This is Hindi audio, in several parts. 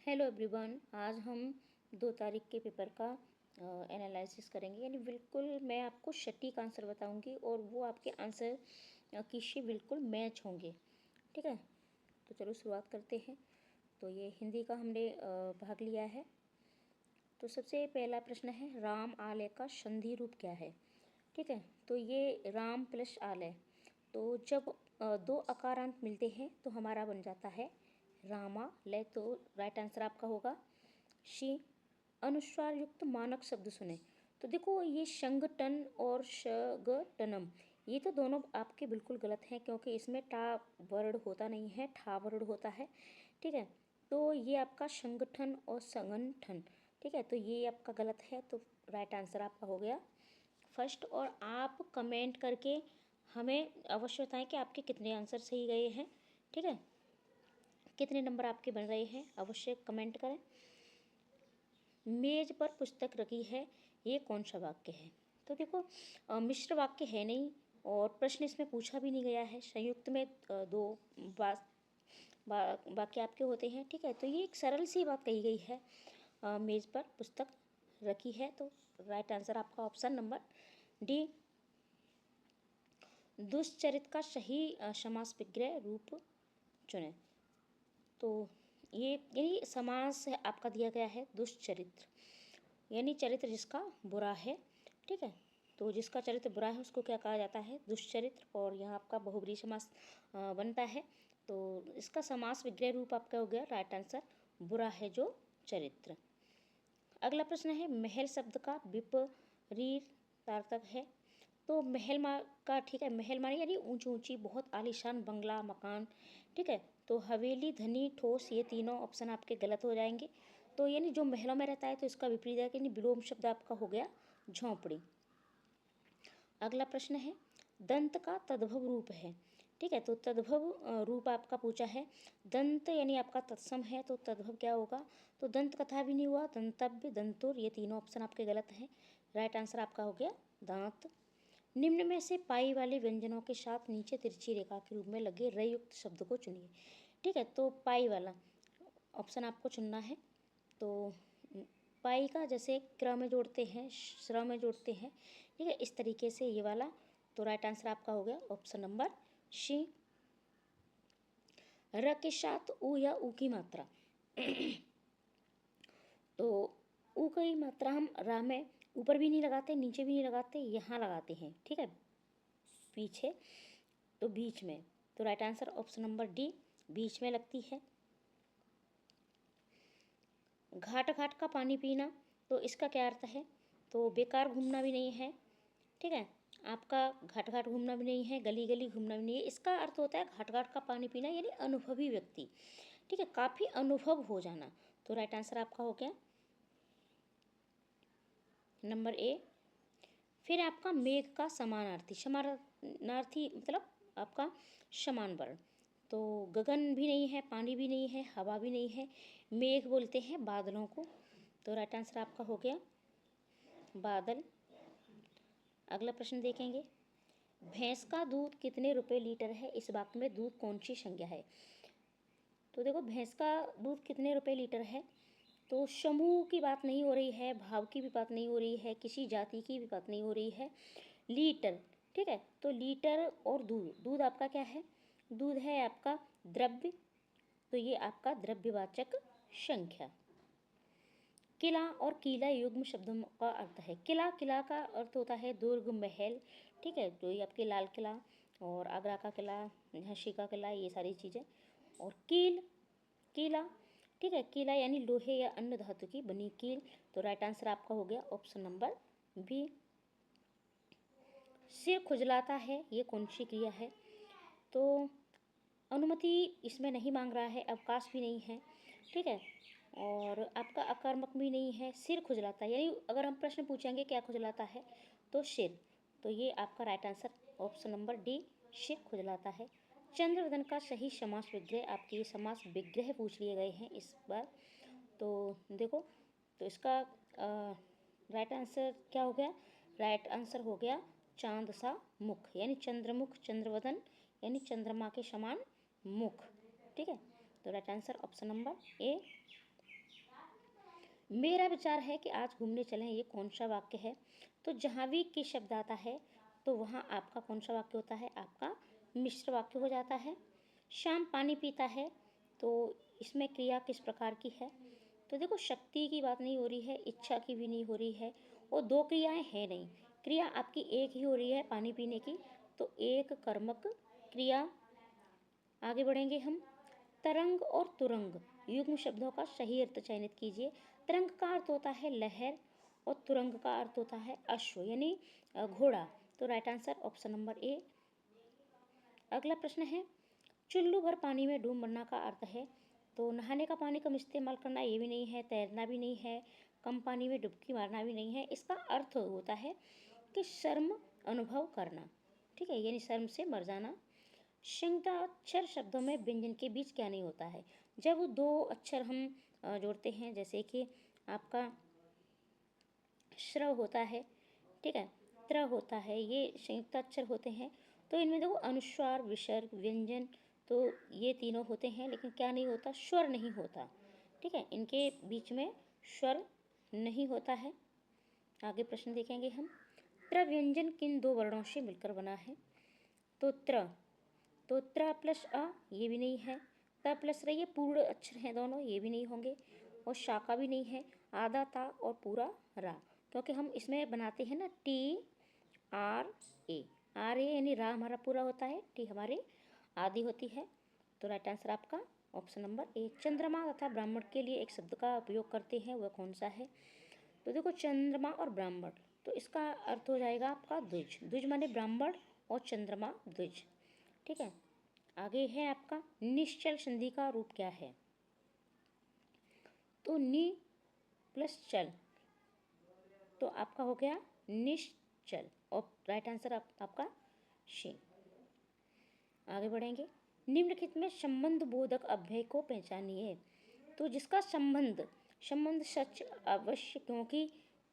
हेलो एवरीवन, आज हम 2 तारीख के पेपर का एनालिसिस करेंगे। यानी बिल्कुल मैं आपको सटीक आंसर बताऊंगी और वो आपके आंसर की से बिल्कुल मैच होंगे। ठीक है, तो चलो शुरुआत करते हैं। तो ये हिंदी का हमने भाग लिया है। तो सबसे पहला प्रश्न है, राम आलय का संधि रूप क्या है। ठीक है, तो ये राम प्लस आलय, तो जब दो अकारांत मिलते हैं तो हमारा बन जाता है रामालय। तो राइट आंसर आपका होगा शी। अनुस्वार युक्त मानक शब्द सुने। तो देखो, ये संगठन और शगटनम, ये तो दोनों आपके बिल्कुल गलत हैं, क्योंकि इसमें टा वर्ड होता नहीं है, ठा वर्ड होता है। ठीक है, तो ये आपका संगठन और संगठन। ठीक है, तो ये आपका गलत है। तो राइट आंसर आपका हो गया फर्स्ट। और आप कमेंट करके हमें अवश्य बताएं कि आपके कितने आंसर सही गए हैं। ठीक है, कितने नंबर आपके बन रहे हैं, अवश्य कमेंट करें। मेज पर पुस्तक रखी है, ये कौन सा वाक्य है। तो देखो, मिश्र वाक्य है नहीं और प्रश्न इसमें पूछा भी नहीं गया है। संयुक्त में दो वाक्य आपके होते हैं। ठीक है, तो ये एक सरल सी बात कही गई है, मेज पर पुस्तक रखी है। तो राइट आंसर आपका ऑप्शन नंबर डी। दुष्चरित का सही समास विग्रह रूप चुने। तो ये यानी समास है आपका दिया गया है दुष्चरित्र, यानी चरित्र जिसका बुरा है। ठीक है, तो जिसका चरित्र बुरा है उसको क्या कहा जाता है, दुष्चरित्र। और यहाँ आपका बहुब्रीहि समास बनता है। तो इसका समास विग्रह रूप आपका हो गया राइट आंसर, बुरा है जो चरित्र। अगला प्रश्न है, महल शब्द का विपरीतार्थक है। तो महल का, ठीक है, महल माने यानी ऊंची ऊंची बहुत आलीशान बंगला मकान। ठीक है, तो हवेली धनी ठोस, ये तीनों ऑप्शन आपके गलत हो जाएंगे। तो यानी जो महलों में रहता है तो इसका विपरीत है, यानी विलोम शब्द आपका हो गया झोंपड़ी। अगला प्रश्न है, दंत का तद्भव रूप है। ठीक है, तो तद्भव रूप आपका पूछा है। दंत यानी आपका तत्सम है, तो तद्भव क्या होगा, तो दंत कथा भी नहीं हुआ, दंतव्य दंतुर, ये तीनों ऑप्शन आपके गलत हैं। राइट आंसर आपका हो गया दांत। निम्न में से पाई वाले व्यंजनों के साथ नीचे तिरछी रेखा के रूप में लगे रयुक्त शब्द को चुनिए। ठीक है, तो पाई वाला ऑप्शन आपको चुनना है। तो पाई का जैसे क्र में जोड़ते हैं, श्र में जोड़ते हैं, ठीक है, इस तरीके से ये वाला। तो राइट आंसर आपका हो गया ऑप्शन नंबर सी। र के साथ ऊ या ऊ की मात्रा तो ऊ की मात्रा हम रा में ऊपर भी नहीं लगाते, नीचे भी नहीं लगाते, यहाँ लगाते हैं। ठीक है, पीछे, तो बीच में। तो right answer option number D, बीच में लगती है। घाट घाट का पानी पीना, तो इसका क्या अर्थ है, तो बेकार घूमना भी नहीं है। ठीक है, आपका घाट घाट घूमना भी नहीं है, गली गली घूमना भी नहीं है। इसका अर्थ होता है घाट घाट का पानी पीना, यानी अनुभवी व्यक्ति। ठीक है, काफ़ी अनुभव हो जाना। तो राइट आंसर आपका हो गया नंबर ए। फिर आपका मेघ का समानार्थी, समानार्थी मतलब आपका समान वर्ण। तो गगन भी नहीं है, पानी भी नहीं है, हवा भी नहीं है, मेघ बोलते हैं बादलों को। तो राइट आंसर आपका हो गया बादल। अगला प्रश्न देखेंगे, भैंस का दूध कितने रुपए लीटर है, इस वाक्य में दूध कौन सी संज्ञा है। तो देखो, भैंस का दूध कितने रुपए लीटर है, तो समूह की बात नहीं हो रही है, भाव की भी बात नहीं हो रही है, किसी जाति की भी बात नहीं हो रही है, लीटर। ठीक है, तो लीटर और दूध, दूध आपका क्या है, दूध है आपका द्रव्य, तो ये आपका द्रव्यवाचक संख्या। किला और किला युग्म शब्दों का अर्थ है। किला, किला का अर्थ होता है दुर्ग महल। ठीक है, तो ये आपके लाल किला और आगरा का किला, झांसी का किला, ये सारी चीज़ें। और कील, कीला, ठीक है, कीला यानी लोहे या अन्य धातु की बनी कील। तो राइट आंसर आपका हो गया ऑप्शन नंबर बी। सिर खुजलाता है, ये कौन सी क्रिया है, तो अनुमति इसमें नहीं मांग रहा है, अवकाश भी नहीं है। ठीक है, और आपका अकर्मक भी नहीं है, सिर खुजलाता है, यानी अगर हम प्रश्न पूछेंगे क्या खुजलाता है, तो सिर। तो ये आपका right answer option number D, सिर खुजलाता है। चंद्रवदन का सही समास विग्रह, आपके ये समास विग्रह पूछ लिए गए हैं इस बार। तो देखो, तो इसका राइट आंसर क्या हो गया, राइट आंसर हो गया चांद सा मुख, यानी चंद्रमुख, चंद्रवदन यानी चंद्रमा के समान मुख। ठीक है, तो right answer option number A. मेरा विचार है कि आज घूमने चलें, ये कौन सा वाक्य है? तो जहाँ भी के शब्द आता है तो वहाँ आपका कौन सा वाक्य होता है? आपका मिश्र वाक्य हो जाता है। श्याम पानी पीता है, तो इसमें क्रिया किस प्रकार की है? तो देखो, शक्ति की बात नहीं हो रही है, इच्छा की भी नहीं हो रही है, और दो क्रियाएं हैं नहीं, क्रिया आपकी एक ही हो रही है पानी पीने की, तो एक कर्मक क्रिया। आगे बढ़ेंगे हम। तरंग और तुरंग युग्म शब्दों का सही अर्थ चयनित कीजिए। तरंग का अर्थ होता है लहर और तुरंग का अर्थ होता है अश्व यानी घोड़ा। तो right answer option number A. अगला प्रश्न है, चुल्लू भर पानी में डूब मरना का अर्थ है। तो नहाने का पानी कम इस्तेमाल करना ये भी नहीं है, तैरना भी नहीं है, कम पानी में डुबकी मारना भी नहीं है। इसका अर्थ होता है कि शर्म अनुभव करना, ठीक है, यानी शर्म से मर जाना। संयुक्ताक्षर शब्दों में व्यंजन के बीच क्या नहीं होता है? जब दो अक्षर हम जोड़ते हैं, जैसे कि आपका श्रव होता है, ठीक है, त्र होता है, ये संयुक्ताक्षर होते हैं, तो इनमें देखो अनुस्वार, विसर्ग, व्यंजन, तो ये तीनों होते हैं, लेकिन क्या नहीं होता? स्वर नहीं होता, ठीक है, इनके बीच में स्वर नहीं होता है। आगे प्रश्न देखेंगे हम। त्र व्यंजन किन दो वर्णों से मिलकर बना है? तो त्र, तो त्र प्लस अ ये भी नहीं है, त प्लस र ये पूर्ण अक्षर हैं दोनों, ये भी नहीं होंगे, और शाका भी नहीं है, आधा ता और पूरा रा, क्योंकि हम इसमें बनाते हैं ना टी आर ए यानी रा हमारा पूरा होता है, टी हमारी आधी होती है। तो राइट आंसर आपका ऑप्शन नंबर ए। चंद्रमा तथा ब्राह्मण के लिए एक शब्द का उपयोग करते हैं, वह कौन सा है? तो देखो, चंद्रमा और ब्राह्मण, तो इसका अर्थ हो जाएगा आपका द्विज। द्विज माने ब्राह्मण और चंद्रमा द्विज, ठीक है। आगे है आपका निश्चल संधि का रूप क्या है? तो नि प्लस चल, तो आपका हो गया निश्चल, और राइट आंसर आपका शी। आगे बढ़ेंगे। निम्नलिखित में संबंध बोधक अव्यय को पहचानिए। तो जिसका संबंध सच अवश्य क्योंकि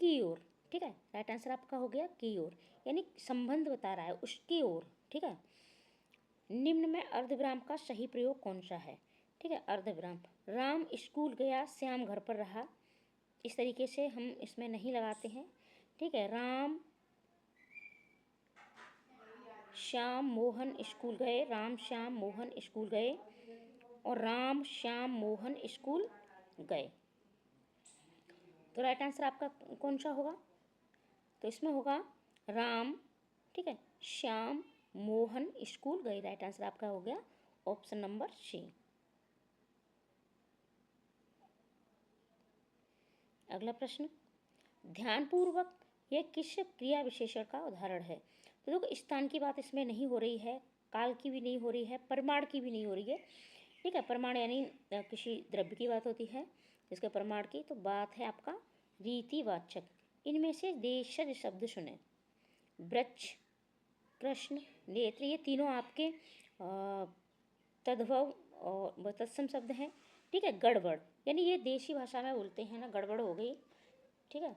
की ओर, ठीक है, राइट आंसर आपका हो गया की ओर, यानी संबंध बता रहा है उसकी ओर, ठीक है। निम्न में अर्धविराम का सही प्रयोग कौन सा है? ठीक है, अर्धविराम। राम स्कूल गया, श्याम घर पर रहा, इस तरीके से हम इसमें नहीं लगाते हैं, ठीक है। राम श्याम मोहन स्कूल गए, राम श्याम मोहन स्कूल गए, और राम श्याम मोहन स्कूल गए। तो राइट आंसर आपका कौन सा होगा? तो इसमें होगा राम, ठीक है, श्याम मोहन स्कूल गए, राइट आंसर आपका हो गया ऑप्शन नंबर सी। अगला प्रश्न, ध्यानपूर्वक यह किस क्रिया विशेषण का उदाहरण है? तो देखो, स्थान की बात इसमें नहीं हो रही है, काल की भी नहीं हो रही है, प्रमाण की भी नहीं हो रही है, ठीक है। प्रमाण यानी किसी द्रव्य की बात होती है जिसके प्रमाण की, तो बात है आपका रीतिवाचक। इनमें से देशज शब्द सुने। वृक्ष, कृष्ण, नेत्र, ये तीनों आपके तद्भव और तत्सम शब्द हैं, ठीक है। गड़बड़ यानी ये देशी भाषा में बोलते हैं ना, गड़बड़ हो गई, ठीक है।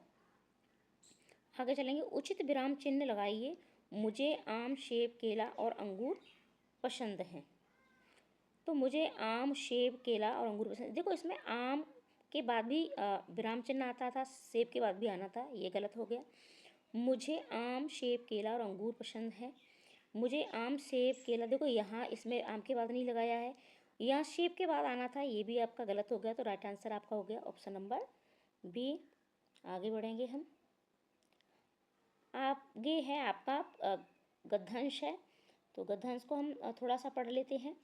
आगे चलेंगे। उचित विराम चिन्ह लगाइए। मुझे आम, सेब, केला और अंगूर पसंद हैं। तो मुझे आम, सेब, केला और अंगूर पसंद। देखो, इसमें आम के बाद भी विराम चिन्ह आता था, सेब के बाद भी आना था, ये गलत हो गया। मुझे आम, सेब, केला और अंगूर पसंद है। मुझे आम, सेब, केला, देखो यहाँ इसमें आम के बाद नहीं लगाया है, यहाँ सेब के बाद आना था, ये भी आपका गलत हो गया। तो राइट आंसर आपका हो गया ऑप्शन नंबर बी। आगे बढ़ेंगे हम। आगे है आपका गद्यांश है, तो गद्यांश को हम थोड़ा सा पढ़ लेते हैं।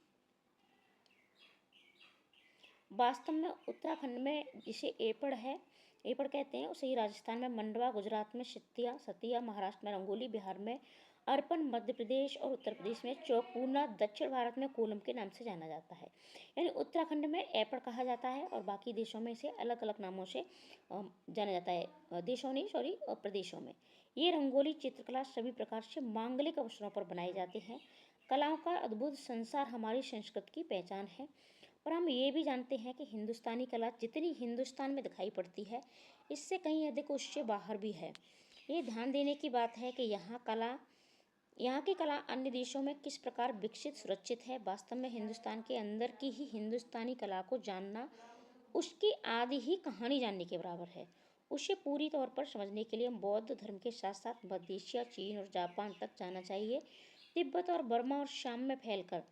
वास्तव में उत्तराखंड में जिसे एपड़ है, एपड़ कहते हैं, उसे ही राजस्थान में मंडवा, गुजरात में सतिया, सतिया, महाराष्ट्र में रंगोली, बिहार में अर्पण, मध्य प्रदेश और उत्तर प्रदेश में चौकूना, दक्षिण भारत में कोलम के नाम से जाना जाता है। यानी उत्तराखंड में एपड़ कहा जाता है और बाकी देशों में इसे अलग अलग नामों से जाना जाता है, देशों नहीं सॉरी प्रदेशों में। ये रंगोली चित्रकला सभी प्रकार से मांगलिक अवसरों पर बनाए जाते हैं। कलाओं का अद्भुत संसार हमारी संस्कृति की पहचान है। पर हम ये भी जानते हैं कि हिंदुस्तानी कला जितनी हिंदुस्तान में दिखाई पड़ती है, इससे कहीं अधिक उससे बाहर भी है। ये ध्यान देने की बात है कि यहाँ की कला अन्य देशों में किस प्रकार विकसित सुरक्षित है। वास्तव में हिंदुस्तान के अंदर की ही हिंदुस्तानी कला को जानना उसकी आदि ही कहानी जानने के बराबर है। उसे पूरी तौर पर समझने के लिए बौद्ध धर्म के साथ साथ मध्य एशिया, चीन और जापान तक जाना चाहिए। तिब्बत और बर्मा और शाम में फैलकर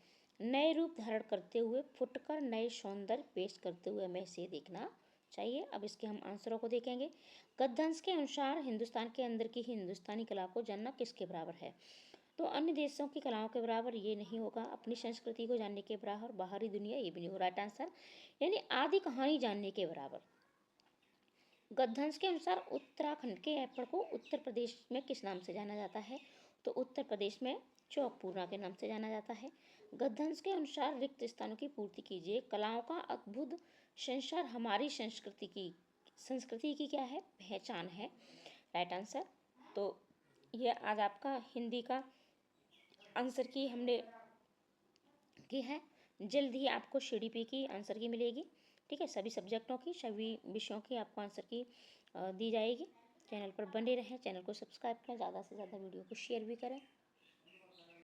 नए रूप धारण करते हुए फुटकर नए सौंदर्य पेश करते हुए हमें इसे देखना चाहिए। अब इसके हम आंसरों को देखेंगे। गद्यांश के अनुसार हिंदुस्तान के अंदर की हिंदुस्तानी कला को जानना किसके बराबर है? तो अन्य देशों की कलाओं के बराबर ये नहीं होगा। अपनी संस्कृति को जानने के बराबर, बाहरी दुनिया ये भी नहीं होगा। राइट आंसर यानी आदि कहानी जानने के बराबर। गद्यांश के अनुसार उत्तराखंड के एप्पल को उत्तर प्रदेश में किस नाम से जाना जाता है? तो उत्तर प्रदेश में चौकपूर्णा के नाम से जाना जाता है। गद्यांश के अनुसार रिक्त स्थानों की पूर्ति कीजिए। कलाओं का अद्भुत संसार हमारी संस्कृति की क्या है? पहचान है। Right answer. तो ये आज आपका हिंदी का आंसर की हमने की है। जल्द ही आपको CDP की आंसर की मिलेगी। ठीक है, सभी सब्जेक्टों की, सभी विषयों की आपको आंसर की दी जाएगी। चैनल पर बने रहें, चैनल को सब्सक्राइब करें, ज़्यादा से ज़्यादा वीडियो को शेयर भी करें।